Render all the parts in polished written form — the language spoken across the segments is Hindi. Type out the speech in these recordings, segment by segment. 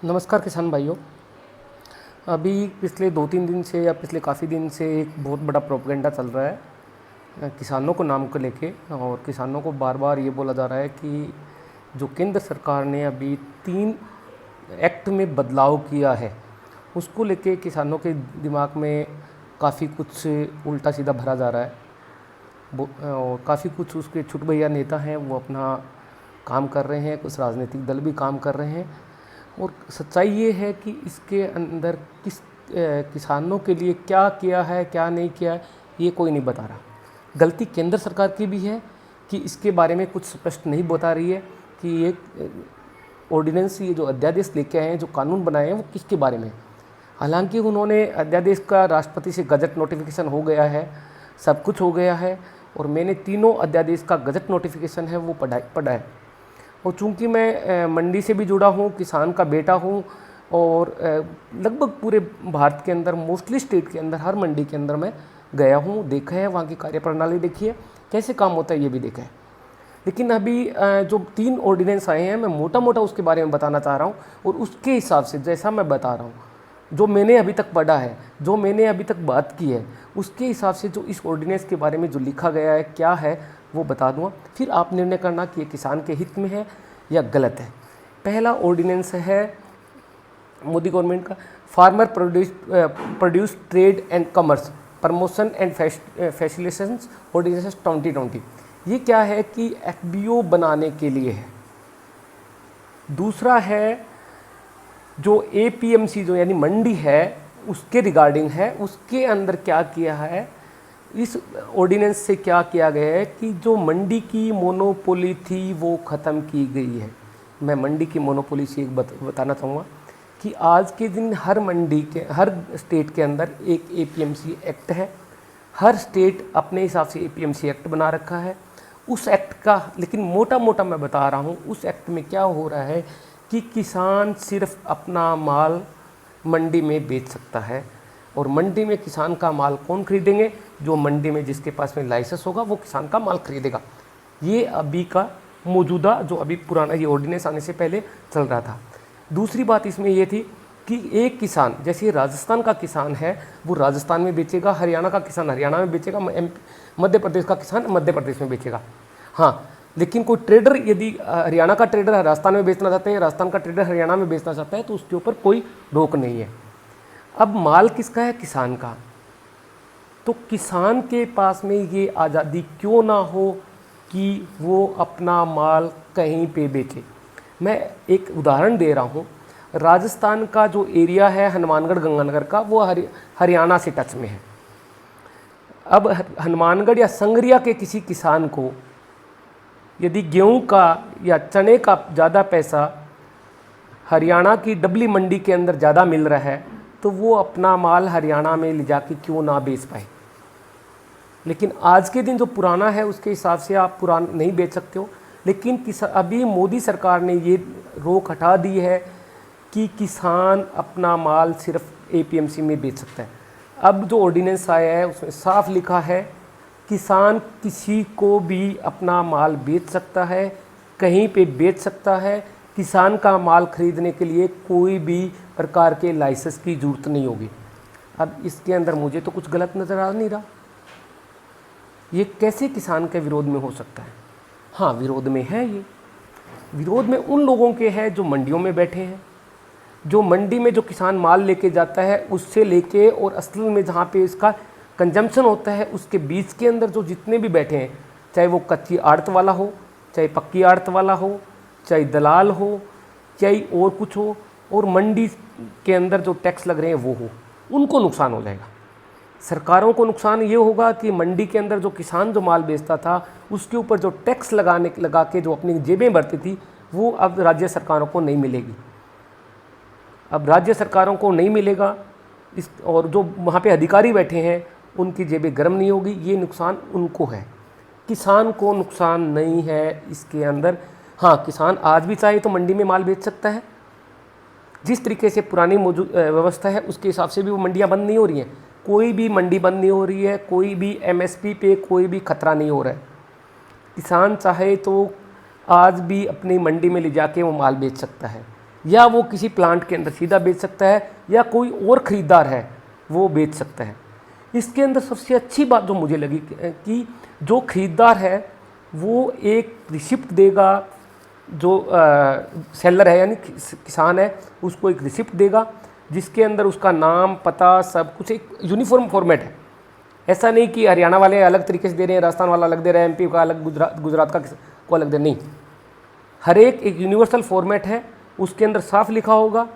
नमस्कार किसान भाइयों। अभी पिछले 2-3 दिन से या पिछले काफ़ी दिन से एक बहुत बड़ा प्रोपेगेंडा चल रहा है किसानों को नाम को लेके, और किसानों को बार बार ये बोला जा रहा है कि जो केंद्र सरकार ने अभी 3 एक्ट में बदलाव किया है उसको लेके किसानों के दिमाग में काफ़ी कुछ उल्टा सीधा भरा जा रहा है। और काफ़ी कुछ उसके छुट भैया नेता हैं वो अपना काम कर रहे हैं, कुछ राजनीतिक दल भी काम कर रहे हैं। और सच्चाई ये है कि इसके अंदर किसानों के लिए क्या किया है क्या नहीं किया है ये कोई नहीं बता रहा। गलती केंद्र सरकार की भी है कि इसके बारे में कुछ स्पष्ट नहीं बता रही है कि ये ऑर्डिनेंस, ये जो अध्यादेश लेके आए हैं, जो कानून बनाए हैं, वो किसके बारे में है। हालांकि उन्होंने अध्यादेश का राष्ट्रपति से गजट नोटिफिकेशन हो गया है, सब कुछ हो गया है, और मैंने तीनों अध्यादेश का गजट नोटिफिकेशन है वो पढ़ा है। और चूंकि मैं मंडी से भी जुड़ा हूँ, किसान का बेटा हूँ, और लगभग पूरे भारत के अंदर, मोस्टली स्टेट के अंदर, हर मंडी के अंदर मैं गया हूँ, देखा है, वहाँ की कार्यप्रणाली देखी है, कैसे काम होता है ये भी देखा है। लेकिन अभी जो 3 ऑर्डिनेंस आए हैं, मैं मोटा मोटा उसके बारे में बताना चाह रहा हूँ, और उसके हिसाब से जैसा मैं बता रहा हूँ, जो मैंने अभी तक पढ़ा है, जो मैंने अभी तक बात की है, उसके हिसाब से जो इस ऑर्डिनेंस के बारे में जो लिखा गया है क्या है वो बता दूँगा। फिर आप निर्णय करना कि ये किसान के हित में है या गलत है। पहला ऑर्डिनेंस है मोदी गवर्नमेंट का, farmer produce trade and commerce promotion and facilitations ordinance 2020। ये क्या है कि एफबीओ बनाने के लिए है। दूसरा है जो एपीएमसी, जो यानी मंडी है, उसके रिगार्डिंग है। उसके अंदर क्या किया है, इस ऑर्डिनेंस से क्या किया गया है कि जो मंडी की मोनोपोली थी वो ख़त्म की गई है। मैं मंडी की मोनोपोली से एक बताना चाहूँगा कि आज के दिन हर मंडी के, हर स्टेट के अंदर एक एपीएमसी एक्ट है। हर स्टेट अपने हिसाब से एपीएमसी एक्ट बना रखा है। उस एक्ट का, लेकिन मोटा मोटा मैं बता रहा हूँ, उस एक्ट में क्या हो रहा है कि किसान सिर्फ अपना माल मंडी में बेच सकता है। और मंडी में किसान का माल कौन खरीदेंगे? जो मंडी में जिसके पास में लाइसेंस होगा वो किसान का माल खरीदेगा। ये अभी का मौजूदा, जो अभी पुराना ये ऑर्डिनेंस आने से पहले चल रहा था। दूसरी बात इसमें ये थी कि एक किसान, जैसे राजस्थान का किसान है वो राजस्थान में बेचेगा, हरियाणा का किसान हरियाणा में बेचेगा, मध्य प्रदेश का किसान मध्य प्रदेश में बेचेगा। हाँ, लेकिन कोई ट्रेडर यदि हरियाणा का ट्रेडर राजस्थान में बेचना चाहते हैं, राजस्थान का ट्रेडर हरियाणा में बेचना चाहता है, तो उसके ऊपर कोई रोक नहीं है। अब माल किसका है? किसान का। तो किसान के पास में ये आज़ादी क्यों ना हो कि वो अपना माल कहीं पे बेचे। मैं एक उदाहरण दे रहा हूँ। राजस्थान का जो एरिया है हनुमानगढ़ गंगानगर का, वो हरियाणा से टच में है। अब हनुमानगढ़ या संगरिया के किसी किसान को यदि गेहूं का या चने का ज़्यादा पैसा हरियाणा की डबली मंडी के अंदर ज़्यादा मिल रहा है, तो वो अपना माल हरियाणा में ले जाके क्यों ना बेच पाए। लेकिन आज के दिन जो पुराना है उसके हिसाब से आप पुराना नहीं बेच सकते हो। लेकिन अभी मोदी सरकार ने ये रोक हटा दी है कि किसान अपना माल सिर्फ एपीएमसी में बेच सकता है। अब जो ऑर्डिनेंस आया है उसमें साफ लिखा है किसान किसी को भी अपना माल बेच सकता है, कहीं पे बेच सकता है। किसान का माल खरीदने के लिए कोई भी प्रकार के लाइसेंस की ज़रूरत नहीं होगी। अब इसके अंदर मुझे तो कुछ गलत नज़र आ नहीं रहा। ये कैसे किसान के विरोध में हो सकता है? हाँ, विरोध में है। ये विरोध में उन लोगों के है जो मंडियों में बैठे हैं, जो मंडी में जो किसान माल लेके जाता है उससे लेके और असल में जहाँ पे इसका कंजम्पशन होता है उसके बीच के अंदर जो जितने भी बैठे हैं, चाहे वो कच्ची आड़त वाला हो, चाहे पक्की आड़त वाला हो, चाहे दलाल हो, चाहे और कुछ हो, और मंडी के अंदर जो टैक्स लग रहे हैं वो हो, उनको नुकसान हो जाएगा। सरकारों को नुकसान ये होगा कि मंडी के अंदर जो किसान जो माल बेचता था उसके ऊपर जो टैक्स लगा के जो अपनी जेबें भरती थी वो अब राज्य सरकारों को नहीं मिलेगी। अब राज्य सरकारों को नहीं मिलेगा और जो वहाँ पे अधिकारी बैठे हैं उनकी जेबें गर्म नहीं होगी। ये नुकसान उनको है, किसान को नुकसान नहीं है इसके अंदर। हाँ, किसान आज भी चाहे तो मंडी में माल बेच सकता है। जिस तरीके से पुरानी मौजूद व्यवस्था है उसके हिसाब से भी वो मंडियाँ बंद नहीं हो रही हैं। कोई भी मंडी बंद नहीं हो रही है, कोई भी एमएसपी पे कोई भी खतरा नहीं हो रहा है। किसान चाहे तो आज भी अपनी मंडी में ले जाके वो माल बेच सकता है। या वो किसी प्लांट के अंदर सीधा बेच सकता है, या कोई और ख़रीदार है वो बेच सकता है। इसके अंदर सबसे अच्छी बात जो मुझे लगी कि जो ख़रीदार है वो एक रिसिप्ट देगा, जो सेलर है यानी किसान है उसको एक रिसिप्ट देगा जिसके अंदर उसका नाम, पता, सब कुछ एक यूनिफॉर्म फॉर्मेट है। ऐसा नहीं कि हरियाणा वाले अलग तरीके से दे रहे हैं, राजस्थान वाला अलग दे रहा है, एमपी का अलग, गुजरात का को अलग दे, नहीं। हर एक यूनिवर्सल फॉर्मेट है, उसके अंदर साफ लिखा होगा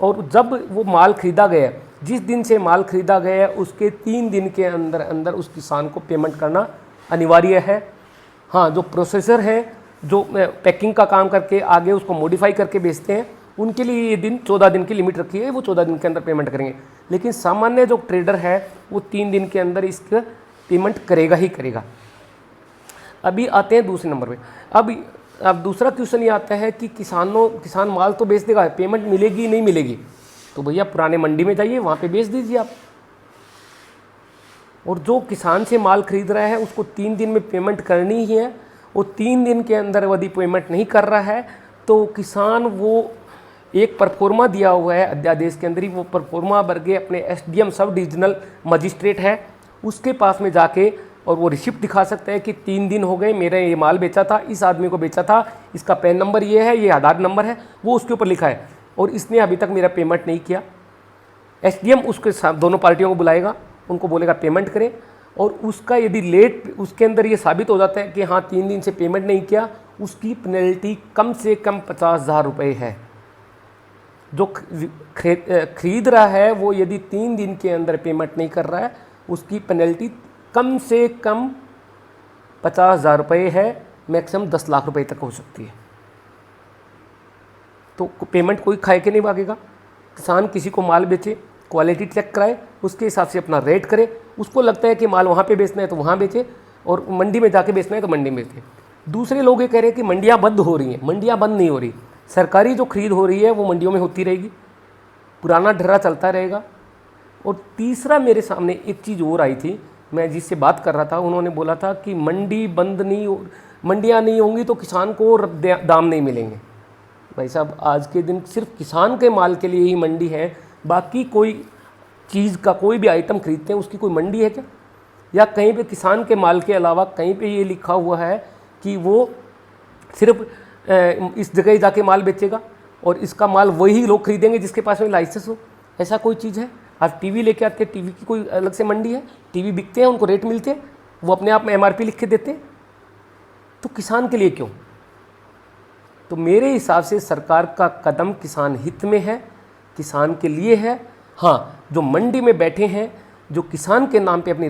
और जब वो माल खरीदा गया, जिस दिन से माल खरीदा गया उसके 3 दिन के अंदर अंदर उस किसान को पेमेंट करना अनिवार्य है। हाँ, जो प्रोसेसर है, जो पैकिंग का काम करके आगे उसको मॉडिफाई करके बेचते हैं, उनके लिए ये दिन 14 दिन की लिमिट रखी है, वो 14 दिन के अंदर पेमेंट करेंगे। लेकिन सामान्य जो ट्रेडर है वो 3 दिन के अंदर इसका पेमेंट करेगा ही करेगा। अभी आते हैं दूसरे नंबर पे। अब दूसरा क्वेश्चन ये आता है कि किसान माल तो बेच देगा, पेमेंट मिलेगी नहीं मिलेगी? तो भैया पुराने मंडी में जाइए, वहाँ पे बेच दीजिए आप। और जो किसान से माल खरीद रहा है उसको 3 दिन में पेमेंट करनी ही है। वो 3 दिन के अंदर यदि पेमेंट नहीं कर रहा है तो किसान, वो एक परफॉर्मा दिया हुआ है अध्यादेश के अंदर ही, वो परफॉर्मा भर के अपने एसडीएम सब डिविजनल मजिस्ट्रेट है उसके पास में जाके और वो रिसिप्ट दिखा सकता है कि 3 दिन हो गए मेरा ये माल बेचा था, इस आदमी को बेचा था, इसका पैन नंबर ये है, ये आधार नंबर है, वो उसके ऊपर लिखा है और इसने अभी तक मेरा पेमेंट नहीं किया। एसडीएम उसके साथ दोनों पार्टियों को बुलाएगा, उनको बोलेगा पेमेंट करें, और उसका यदि लेट उसके अंदर ये साबित हो जाता है कि हाँ 3 दिन से पेमेंट नहीं किया, उसकी पेनल्टी कम से कम 50,000 रुपये है। जो खरीद रहा है वो यदि 3 दिन के अंदर पेमेंट नहीं कर रहा है उसकी पेनल्टी कम से कम 50,000 रुपये है, मैक्सिमम 10 लाख रुपए तक हो सकती है। तो पेमेंट कोई खाए के नहीं भागेगा। किसान किसी को माल बेचे, क्वालिटी चेक कराए, उसके हिसाब से अपना रेट करे, उसको लगता है कि माल वहाँ पे बेचना है तो वहाँ बेचे, और मंडी में जाके बेचना है तो मंडी में बेचे। दूसरे लोग ये कह रहे हैं कि मंडियाँ बंद हो रही हैं। मंडियाँ बंद नहीं हो रही, सरकारी जो खरीद हो रही है वो मंडियों में होती रहेगी, पुराना ढर्रा चलता रहेगा। और तीसरा मेरे सामने एक चीज़ और आई थी, मैं जिससे बात कर रहा था उन्होंने बोला था कि मंडी बंद नहीं हो, मंडियाँ नहीं होंगी तो किसान को दाम नहीं मिलेंगे। भाई साहब, आज के दिन सिर्फ किसान के माल के लिए ही मंडी है, बाकी कोई चीज़ का कोई भी आइटम खरीदते हैं उसकी कोई मंडी है क्या? या कहीं पे किसान के माल के अलावा कहीं पे ये लिखा हुआ है कि वो सिर्फ इस जगह ही जाके माल बेचेगा और इसका माल वही लोग खरीदेंगे जिसके पास में लाइसेंस हो? ऐसा कोई चीज़ है? आज टीवी लेके आते हैं, टीवी की कोई अलग से मंडी है? टीवी बिकते हैं, उनको रेट मिलते हैं, वो अपने आप में एमआरपी लिख के देते हैं, तो किसान के लिए क्यों? तो मेरे हिसाब से सरकार का कदम किसान हित में है, किसान के लिए है। हाँ, जो मंडी में बैठे हैं, जो किसान के नाम पे अपनी